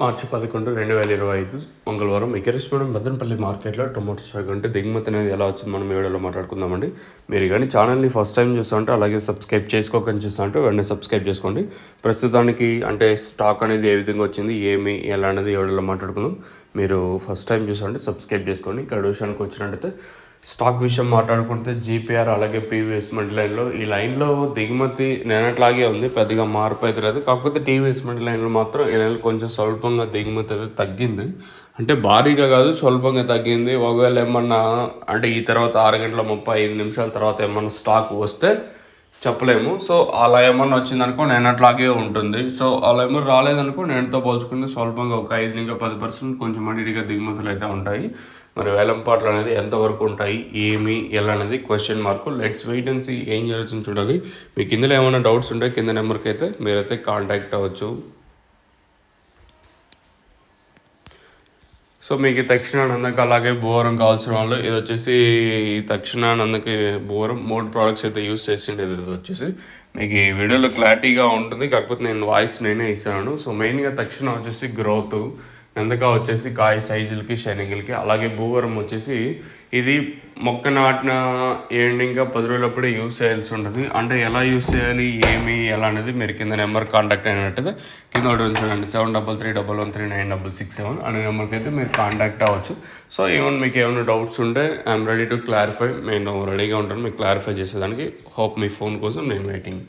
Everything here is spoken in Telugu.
మార్చి 11, 2025 మంగళవారం ఎకరేశ్వరం మదనపల్లి మార్కెట్లో టొమాటో సాగు అంటే దిగుమతి అనేది ఎలా వచ్చింది మనం ఈ వీడియోలో మాట్లాడుకుందామండి. మీరు కానీ ఛానల్ని ఫస్ట్ టైం చూస్తూ ఉంటే అలాగే సబ్స్క్రైబ్ చేసుకోకని చూస్తూ ఉంటే వెంటనే సబ్స్క్రైబ్ చేసుకోండి. ప్రస్తుతానికి అంటే స్టాక్ అనేది ఏ విధంగా వచ్చింది ఏమి ఎలా అనేది ఈ వీడియోలో మాట్లాడుకుందాం. మీరు ఫస్ట్ టైం చూస్తుంటే సబ్స్క్రైబ్ చేసుకోండి. ఇక్కడ విషయానికి వచ్చినట్టయితే స్టాక్ విషయం మాట్లాడుకుంటే జీపీఆర్ అలాగే పీవీఎస్ మండి లైన్లో ఈ లైన్లో దిగుమతి నిన్నట్లాగే ఉంది, పెద్దగా మార్పు అయితే లేదు. కాకపోతే టీవీఎస్ మండి లైన్లో మాత్రం ఈ నెల కొంచెం స్వల్పంగా దిగుమతి అయితే తగ్గింది. అంటే భారీగా కాదు, స్వల్పంగా తగ్గింది. ఒకవేళ ఏమన్నా అంటే ఈ తర్వాత 6:35 తర్వాత ఏమన్నా స్టాక్ వస్తే చెప్పలేము. సో అలా ఏమన్నా వచ్చిందనుకో నిన్నట్లాగే ఉంటుంది. సో అలా ఏమన్నా రాలేదనుకో నేనుతో పోల్చుకుంటే స్వల్పంగా ఒక 5-10% కొంచెం అడిగా దిగుమతులు అయితే ఉంటాయి. మరి వేలంపాట్లు అనేది ఎంతవరకు ఉంటాయి ఏమి ఎలా అనేది question mark. Let's wait and see ఏం జరుగుతుంది చూడాలి. మీకు ఇందులో ఏమైనా డౌట్స్ ఉంటే కింద నెంబర్కి అయితే మీరైతే కాంటాక్ట్ అవ్వచ్చు. సో మీకు తక్షణానందకి అలాగే భూవరం కావాల్సిన వాళ్ళు ఇది వచ్చేసి తక్షణానందకి భూవరం 3 ప్రోడక్ట్స్ అయితే యూస్ చేసిండేది. ఇది వచ్చేసి మీకు ఈ వీడియోలో క్లారిటీగా ఉంటుంది, కాకపోతే నేను వాయిస్ నేనే ఇస్తాను. సో మెయిన్గా తక్షణ వచ్చేసి గ్రోత్, నందక వచ్చేసి కాయ సైజులకి షైనింగ్లకి, అలాగే భూవరం వచ్చేసి ఇది మొక్క నాటిన ఎండింగ్గా 10 రోజులప్పుడే యూస్ చేయాల్సి ఉంటుంది. అంటే ఎలా యూస్ చేయాలి ఏమి ఎలా అనేది మీరు కింద నెంబర్ కాంటాక్ట్ అయినట్టయితే కింద ఒకటి చూడండి 7331139667 అనే నెంబర్కి అయితే మీరు కాంటాక్ట్ అవ్వచ్చు. సో ఏమైనా మీకు ఏమైనా డౌట్స్ ఉంటే ఐఎమ్ రెడీ టు క్లారిఫై. నేను రెడీగా ఉంటాను మీకు క్లారిఫై చేసేదానికి. హోప్ మీ ఫోన్ కోసం నేను వెయిటింగ్.